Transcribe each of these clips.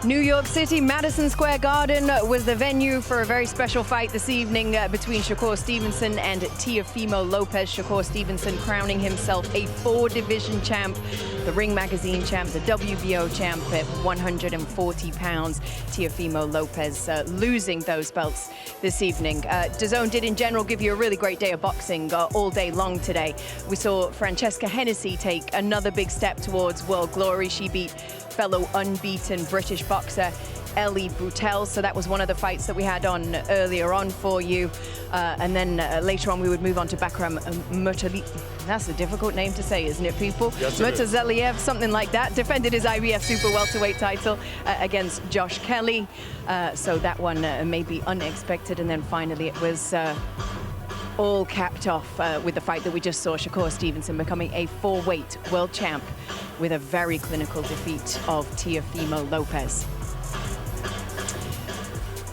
New York City, Madison Square Garden was the venue for a very special fight this evening between Shakur Stevenson and Teofimo Lopez. Shakur Stevenson crowning himself a 4-division champ, the Ring Magazine champ, the WBO champ at 140 pounds. Teofimo Lopez losing those belts this evening. DAZN did in general give you a really great day of boxing all day long today. We saw Francesca Hennessy take another big step towards world glory. She beat fellow unbeaten British boxer Ellie Brutel. So that was one of the fights that we had on earlier on for you. And then later on we would move on to Bakram Murtali. That's a difficult name to say, isn't it, people? Yes, Murtazaliev, something like that. Defended his IBF super welterweight title against Josh Kelly. So that one may be unexpected. And then finally it was all capped off with the fight that we just saw, Shakur Stevenson becoming a 4-weight world champ with a very clinical defeat of Teofimo Lopez.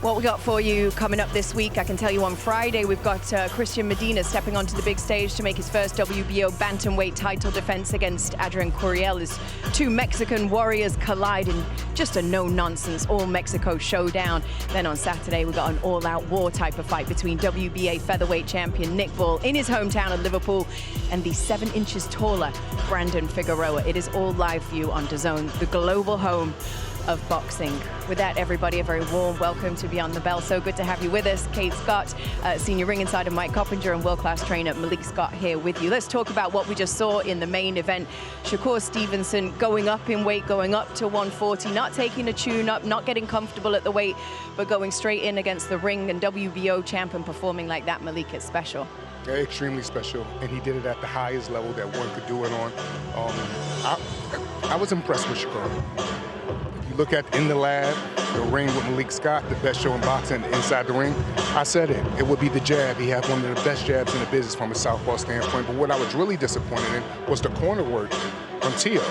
What we got for you coming up this week, I can tell you on Friday, we've got Christian Medina stepping onto the big stage to make his first WBO bantamweight title defense against Adrian Curiel as two Mexican warriors collide in just a no-nonsense all-Mexico showdown. Then on Saturday, we got an all-out war type of fight between WBA featherweight champion Nick Ball in his hometown of Liverpool and the 7 inches taller Brandon Figueroa. It is all live for you on DAZN, the global home of boxing. With that, everybody, a very warm welcome to Beyond the Bell. So good to have you with us. Kate Scott, senior ring insider Mike Coppinger, and world-class trainer Malik Scott here with you. Let's talk about what we just saw in the main event. Shakur Stevenson going up in weight, going up to 140, not taking a tune-up, not getting comfortable at the weight, but going straight in against the ring and WBO champ and performing like that. Malik, it's special. Yeah, extremely special, and he did it at the highest level that one could do it on. I was impressed with Shakur. Look at in the lab, the ring with Malik Scott, the best show in boxing inside the ring. I said it would be the jab. He had one of the best jabs in the business from a southpaw standpoint. But what I was really disappointed in was the corner work from Teo.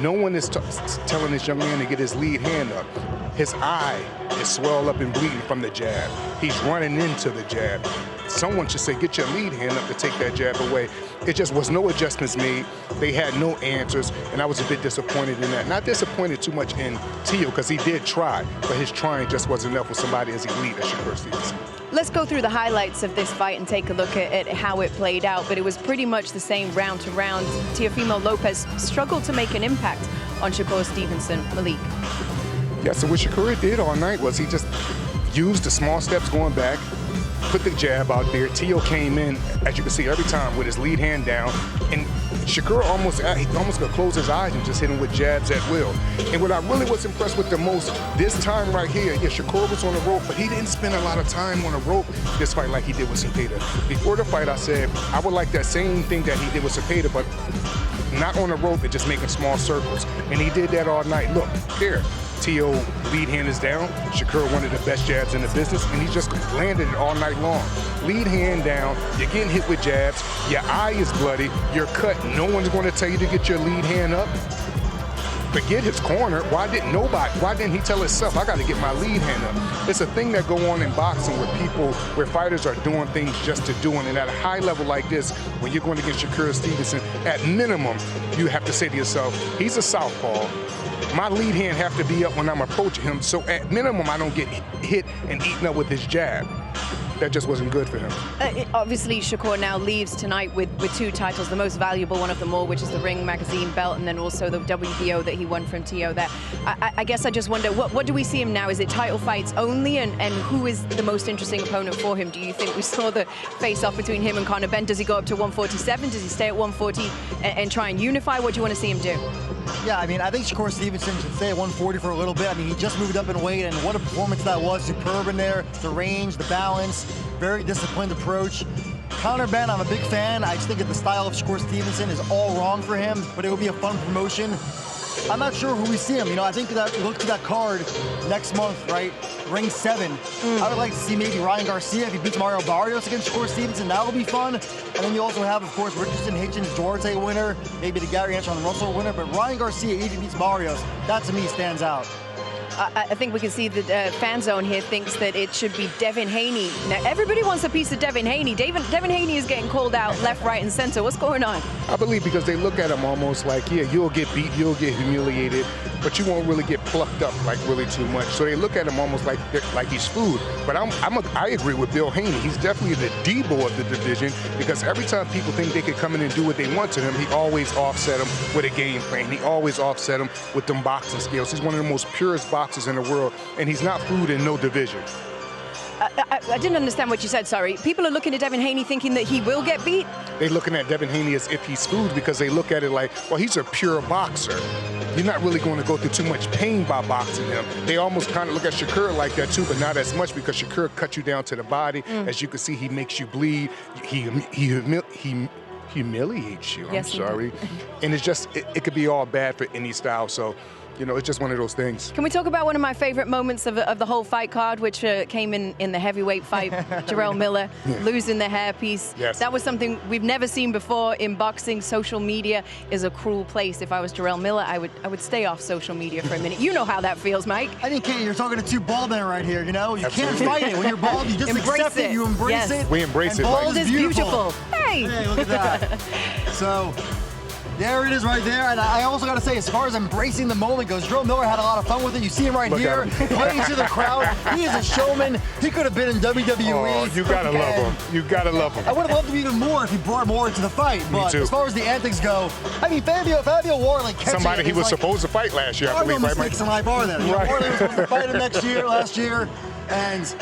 No one is telling this young man to get his lead hand up. His eye is swelled up and bleeding from the jab. He's running into the jab. Someone should say, get your lead hand up to take that jab away. It just was no adjustments made. They had no answers, and I was a bit disappointed in that. Not disappointed too much in Teo, because he did try, but his trying just wasn't enough for somebody as elite as Shakur Stevenson. Let's go through the highlights of this fight and take a look at how it played out, but it was pretty much the same round to round. Teofimo Lopez struggled to make an impact on Shakur Stevenson. Malik. Yeah, so what Shakur did all night was he just used the small steps going back, put the jab out there. Teo came in, as you can see, every time with his lead hand down, and Shakur almost could close his eyes and just hit him with jabs at will. And what I really was impressed with the most this time right here, yeah, Shakur was on the rope, but he didn't spend a lot of time on the rope this fight like he did with Cepeda. Before the fight, I said I would like that same thing that he did with Cepeda, but not on the rope and just making small circles. And he did that all night. Look, here. Teo lead hand is down. Shakur, one of the best jabs in the business, and he just landed it all night long. Lead hand down, you're getting hit with jabs, your eye is bloody, you're cut. No one's going to tell you to get your lead hand up. Forget his corner. Why didn't he tell himself, I got to get my lead hand up? It's a thing that go on in boxing where fighters are doing things just to do it. And at a high level like this, when you're going against Shakur Stevenson, at minimum, you have to say to yourself, he's a southpaw. My lead hand have to be up when I'm approaching him, so at minimum I don't get hit and eaten up with his jab. That just wasn't good for him. Obviously, Shakur now leaves tonight with 2 titles, the most valuable one of them all, which is the Ring Magazine belt, and then also the WBO that he won from Teo there. I guess I just wonder, what do we see him now? Is it title fights only, and who is the most interesting opponent for him? Do you think we saw the face-off between him and Conor Benn? Does he go up to 147? Does he stay at 140 and try and unify? What do you want to see him do? Yeah, I mean, I think Shakur Stevenson should stay at 140 for a little bit. I mean, he just moved up in weight, and what a performance that was. Superb in there, the range, the balance, very disciplined approach. Conor Benn, I'm a big fan. I just think that the style of Shakur Stevenson is all wrong for him, but it would be a fun promotion. I'm not sure who we see him. You know, I think that look to that card next month, right? Ring 7. I would like to see maybe Ryan Garcia if he beats Mario Barrios against Shakur Stevenson. That would be fun. And then you also have, of course, Richardson, Hitchens, Duarte winner, maybe the Gary Antoine Russell winner. But Ryan Garcia, if he beats Barrios, that to me stands out. I think we can see the fan zone here thinks that it should be Devin Haney. Now, everybody wants a piece of Devin Haney. Devin Haney is getting called out left, right, and center. What's going on? I believe because they look at him almost like, yeah, you'll get beat, you'll get humiliated, but you won't really get plucked up like really too much. So they look at him almost like he's food. But I agree with Bill Haney. He's definitely the Debo of the division because every time people think they could come in and do what they want to him, he always offset them with a game plan. He always offset them with them boxing skills. He's one of the most purest boxers in the world, and he's not food in no division. I didn't understand what you said, sorry. People are looking at Devin Haney thinking that he will get beat? They're looking at Devin Haney as if he's food because they look at it like, well, he's a pure boxer. You're not really going to go through too much pain by boxing him. They almost kind of look at Shakur like that too, but not as much because Shakur cut you down to the body. As you can see, he makes you bleed. He humiliates you. Yes, I'm sorry. And it's just, it could be all bad for any style. So, you know, it's just one of those things. Can we talk about one of my favorite moments of the whole fight card, which came in the heavyweight fight, Jarrell Miller losing the hairpiece. Yes. That was something we've never seen before in boxing. Social media is a cruel place. If I was Jarrell Miller, I would stay off social media for a minute. You know how that feels, Mike. I think you're talking to two bald men right here, you know? You Absolutely. can't fight it. When you're bald, you just accept it, you embrace it. We embrace and it. Bald is beautiful. Hey! Hey, look at that. So, there it is right there. And I also got to say, as far as embracing the moment goes, Jarrell Miller had a lot of fun with it. You see him right here, playing to the crowd. He is a showman. He could have been in WWE. Oh, you got to love him. You got to love him. I would have loved him even more if he brought more into the fight. But too. as far as the antics go, I mean, Fabio Warley catching Somebody it he was like, supposed to fight last year, I there are believe, no right, Mike? mistakes in life, are there? Right. Warley was supposed to fight him last year, and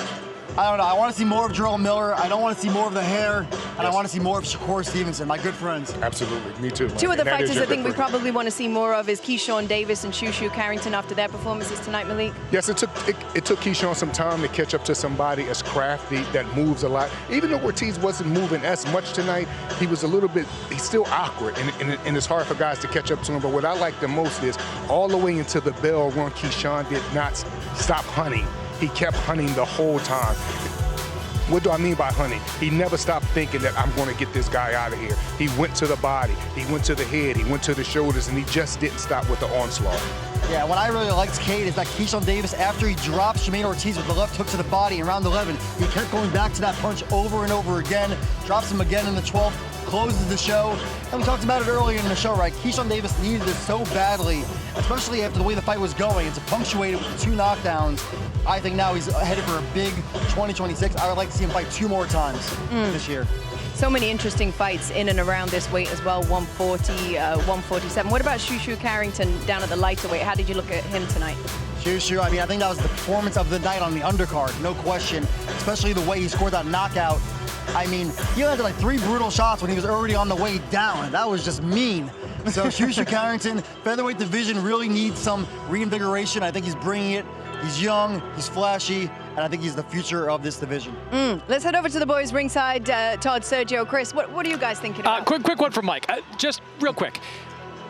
I don't know. I want to see more of Jarrell Miller. I don't want to see more of the hair, and I want to see more of Shakur Stevenson, my good friends. Absolutely, me too. Two of the That is fighters your I think good we friend. probably want to see more of is Keyshawn Davis and Shushu Carrington after their performances tonight, Malik. Yes, it took Keyshawn some time to catch up to somebody as crafty that moves a lot. Even though Ortiz wasn't moving as much tonight, he was a little bit, he's still awkward, and it's hard for guys to catch up to him. But what I like the most is all the way into the bell run, Keyshawn did not stop hunting. He kept hunting the whole time. What do I mean by hunting? He never stopped thinking that I'm going to get this guy out of here. He went to the body, he went to the head, he went to the shoulders, and he just didn't stop with the onslaught. Yeah, what I really liked, Kate, is that Keyshawn Davis, after he dropped Jermaine Ortiz with the left hook to the body in round 11, he kept going back to that punch over and over again, drops him again in the 12th, closes the show. And we talked about it earlier in the show, right? Keyshawn Davis needed this so badly, especially after the way the fight was going, and to punctuate it with the 2 knockdowns. I think now he's headed for a big 2026. I would like to see him fight 2 more times this year. So many interesting fights in and around this weight as well, 140, 147. What about Shushu Carrington down at the lighter weight? How did you look at him tonight? Shushu, I mean, I think that was the performance of the night on the undercard, no question, especially the way he scored that knockout. I mean, he landed like 3 brutal shots when he was already on the way down. That was just mean. So Shushu Carrington, featherweight division really needs some reinvigoration. I think he's bringing it. He's young, he's flashy, and I think he's the future of this division. Let's head over to the boys ringside. Todd, Sergio, Chris, what are you guys thinking about? Quick one from Mike. Just real quick.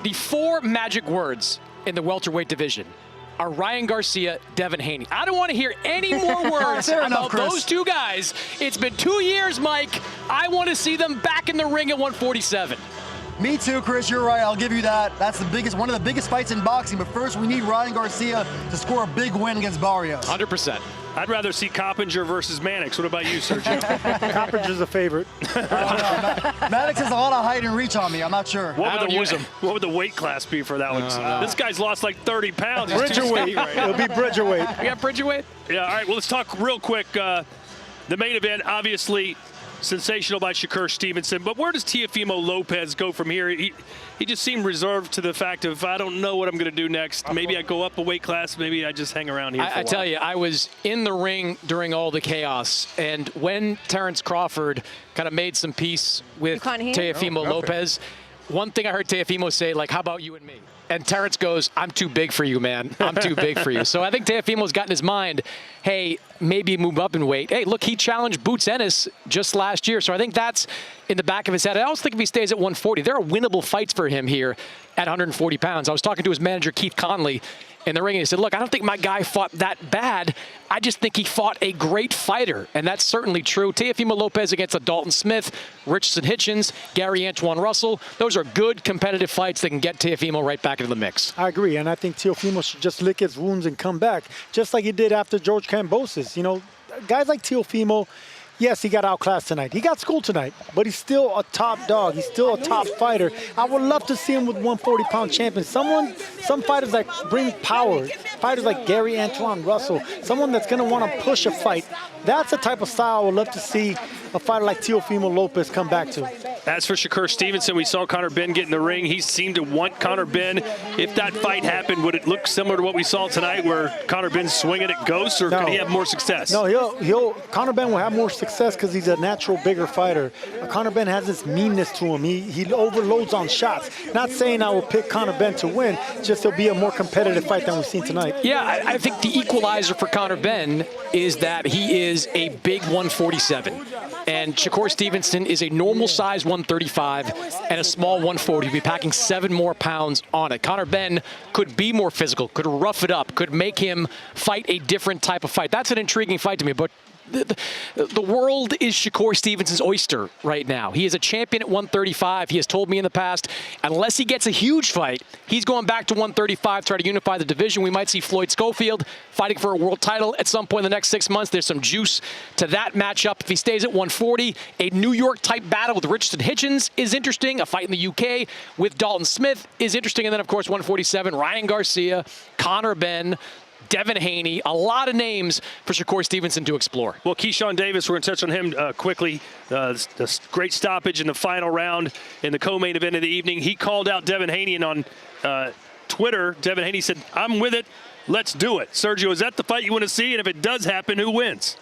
The 4 magic words in the welterweight division are Ryan Garcia, Devin Haney. I don't want to hear any more words about those 2 guys. It's been 2 years, Mike. I want to see them back in the ring at 147. Me too, Chris, you're right. I'll give you that. That's one of the biggest fights in boxing. But first, we need Ryan Garcia to score a big win against Barrios. 100%. I'd rather see Coppinger versus Mannix. What about you, Sergio? Coppinger's a favorite. Mannix has a lot of height and reach on me. I'm not sure. What would the weight class be for that one? This guy's lost like 30 pounds. He's too skinny right now. It'll be Bridgerweight. We got Bridgerweight? Yeah, all right. Well, let's talk real quick. The main event, obviously, sensational by Shakur Stevenson. But where does Teofimo Lopez go from here? He just seemed reserved to the fact of, I don't know what I'm going to do next. Maybe I go up a weight class. Maybe I just hang around here for a while. I tell you, I was in the ring during all the chaos. And when Terrence Crawford kind of made some peace with Teofimo Lopez, one thing I heard Teofimo say, like, how about you and me? And Terrence goes, I'm too big for you, man. I'm too big for you. So I think Teofimo's got in his mind, hey, maybe move up in weight. Hey, look, he challenged Boots Ennis just last year, so I think that's in the back of his head. I also think if he stays at 140, there are winnable fights for him here at 140 pounds. I was talking to his manager, Keith Conley, in the ring, and he said, look, I don't think my guy fought that bad. I just think he fought a great fighter, and that's certainly true. Teofimo Lopez against a Dalton Smith, Richardson Hitchens, Gary Antoine Russell. Those are good competitive fights that can get Teofimo right back into the mix. I agree, and I think Teofimo should just lick his wounds and come back, just like he did after George Kambosos. You know, guys like Teofimo, yes, he got outclassed tonight. He got schooled tonight, but he's still a top dog. He's still a top fighter. I would love to see him with 140-pound champion. Some fighters that bring power, fighters like Gary Antoine Russell, someone that's going to want to push a fight. That's the type of style I would love to see a fighter like Teofimo Lopez come back to. As for Shakur Stevenson, we saw Conor Benn get in the ring. He seemed to want Conor Benn. If that fight happened, would it look similar to what we saw tonight where Conor Benn's swinging at ghosts, or could he have more success? No, Conor Benn will have more success because he's a natural bigger fighter. Conor Benn has this meanness to him. He overloads on shots. Not saying I will pick Conor Benn to win, just it'll be a more competitive fight than we've seen tonight. Yeah, I think the equalizer for Conor Benn is that he is a big 147. And Shakur Stevenson is a normal size 135 and a small 140. He'll be packing 7 more pounds on it. Conor Benn could be more physical, could rough it up, could make him fight a different type of fight. That's an intriguing fight to me, but the world is Shakur Stevenson's oyster right now. He is a champion at 135. He has told me in the past, unless he gets a huge fight, he's going back to 135, try to unify the division. We might see Floyd Schofield fighting for a world title at some point in the next 6 months. There's some juice to that matchup. If he stays at 140, a New York-type battle with Richardson Hitchens is interesting. A fight in the UK with Dalton Smith is interesting. And then, of course, 147, Ryan Garcia, Conor Benn, Devin Haney, a lot of names for Shakur Stevenson to explore. Well, Keyshawn Davis, we're going to touch on him quickly. The great stoppage in the final round in the co-main event of the evening. He called out Devin Haney, and on Twitter, Devin Haney said, I'm with it. Let's do it. Sergio, is that the fight you want to see? And if it does happen, who wins?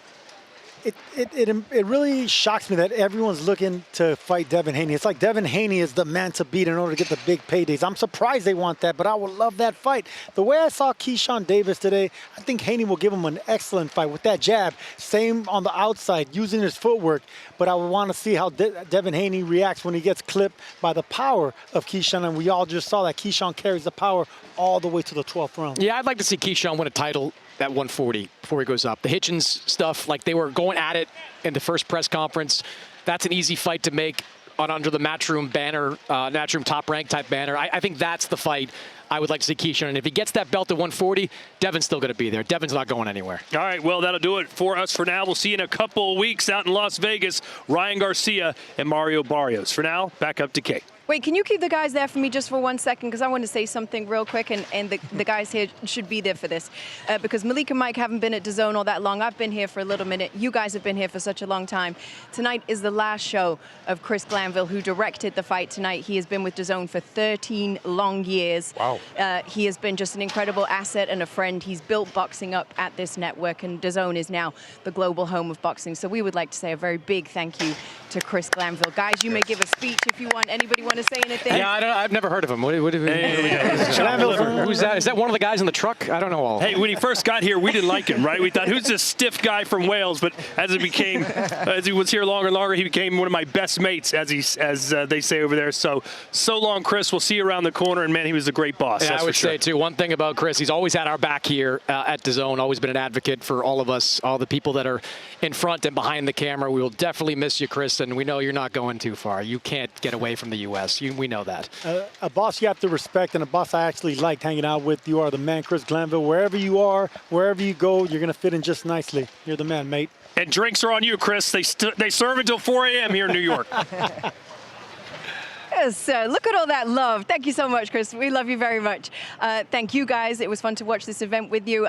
It really shocks me that everyone's looking to fight Devin Haney. It's like Devin Haney is the man to beat in order to get the big paydays. I'm surprised they want that, but I would love that fight. The way I saw Keyshawn Davis today, I think Haney will give him an excellent fight with that jab. Same on the outside, using his footwork. But I would want to see how Devin Haney reacts when he gets clipped by the power of Keyshawn. And we all just saw that Keyshawn carries the power all the way to the 12th round. Yeah, I'd like to see Keyshawn win a title at 140 before he goes up. The Hitchens stuff, like they were going at it in the first press conference. That's an easy fight to make under the Matchroom banner, Matchroom top rank type banner. I think that's the fight I would like to see Keyshawn. And if he gets that belt at 140, Devin's still going to be there. Devin's not going anywhere. All right, well, that'll do it for us for now. We'll see you in a couple of weeks out in Las Vegas. Ryan Garcia and Mario Barrios. For now, back up to Kate. Wait, can you keep the guys there for me just for 1 second? Because I want to say something real quick, and the guys here should be there for this. Because Malik and Mike haven't been at DAZN all that long. I've been here for a little minute. You guys have been here for such a long time. Tonight is the last show of Chris Glanville, who directed the fight tonight. He has been with DAZN for 13 long years. Wow. He has been just an incredible asset and a friend. He's built boxing up at this network, and DAZN is now the global home of boxing. So we would like to say a very big thank you to Chris Glanville. Guys, you may give a speech if you want. Anybody want to say anything? Yeah, I've never heard of him. Who's that? Is that one of the guys in the truck? I don't know all. Hey, when he first got here, we didn't like him, right? We thought, who's this stiff guy from Wales? But as he was here longer and longer, he became one of my best mates, as they say over there. So long, Chris. We'll see you around the corner. And man, he was a great boss. Yeah, I would say too. One thing about Chris, he's always had our back here at DAZN. Always been an advocate for all of us, all the people that are in front and behind the camera. We will definitely miss you, Chris, and we know you're not going too far. You can't get away from the U.S. We know that. A boss you have to respect, and a boss I actually liked hanging out with. You are the man, Chris Glanville. Wherever you are, wherever you go, you're going to fit in just nicely. You're the man, mate. And drinks are on you, Chris. They serve until 4 a.m. here in New York. Yes, look at all that love. Thank you so much, Chris. We love you very much. Thank you, guys. It was fun to watch this event with you.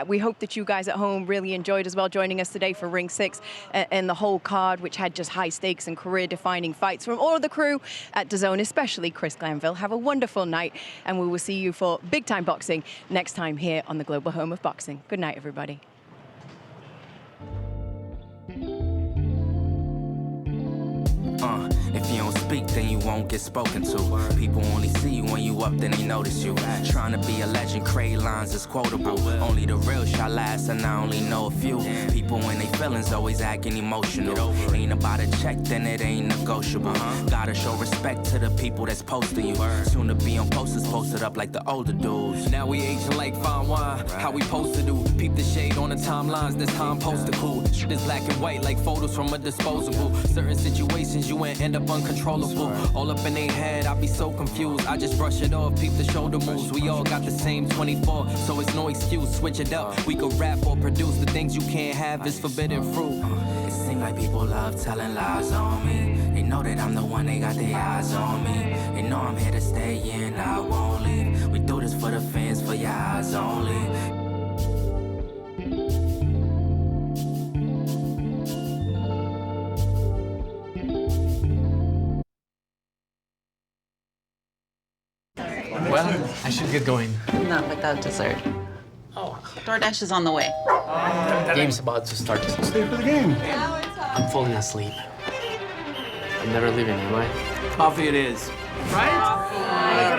We hope that you guys at home really enjoyed as well joining us today for Ring 6 and the whole card, which had just high stakes and career-defining fights from all of the crew at DAZN, especially Chris Glanville. Have a wonderful night, and we will see you for big-time boxing next time here on the global home of boxing. Good night, everybody. If you don't spit speak, then you won't get spoken to. People only see you when you up, then they notice you. Trying to be a legend, create lines is quotable. Only the real shall last, and I only know a few. People when they feelings always acting emotional. Ain't about a check, then it ain't negotiable. Gotta show respect to the people that's posting you. Soon to be on posters posted up like the older dudes. Now we aging like fine wine, how we supposed to do. Peep the shade on the timelines, this time poster cool. Shit is black and white like photos from a disposable. Certain situations you ain't end up uncontrollable. All up in their head, I be so confused. I just brush it off, peep the shoulder moves. We all got the same 24, so it's no excuse. Switch it up, we could rap or produce. The things you can't have is forbidden fruit. It seems like people love telling lies on me. They know that I'm the one, they got their eyes on me. They know I'm here to stay and I won't leave. We do this for the fans, for your eyes only. Well, I should get going. Not without dessert. Oh, DoorDash is on the way. the game's about to start. Stay for the game. I'm falling asleep. I'm never leaving, am I? Coffee it is. Right?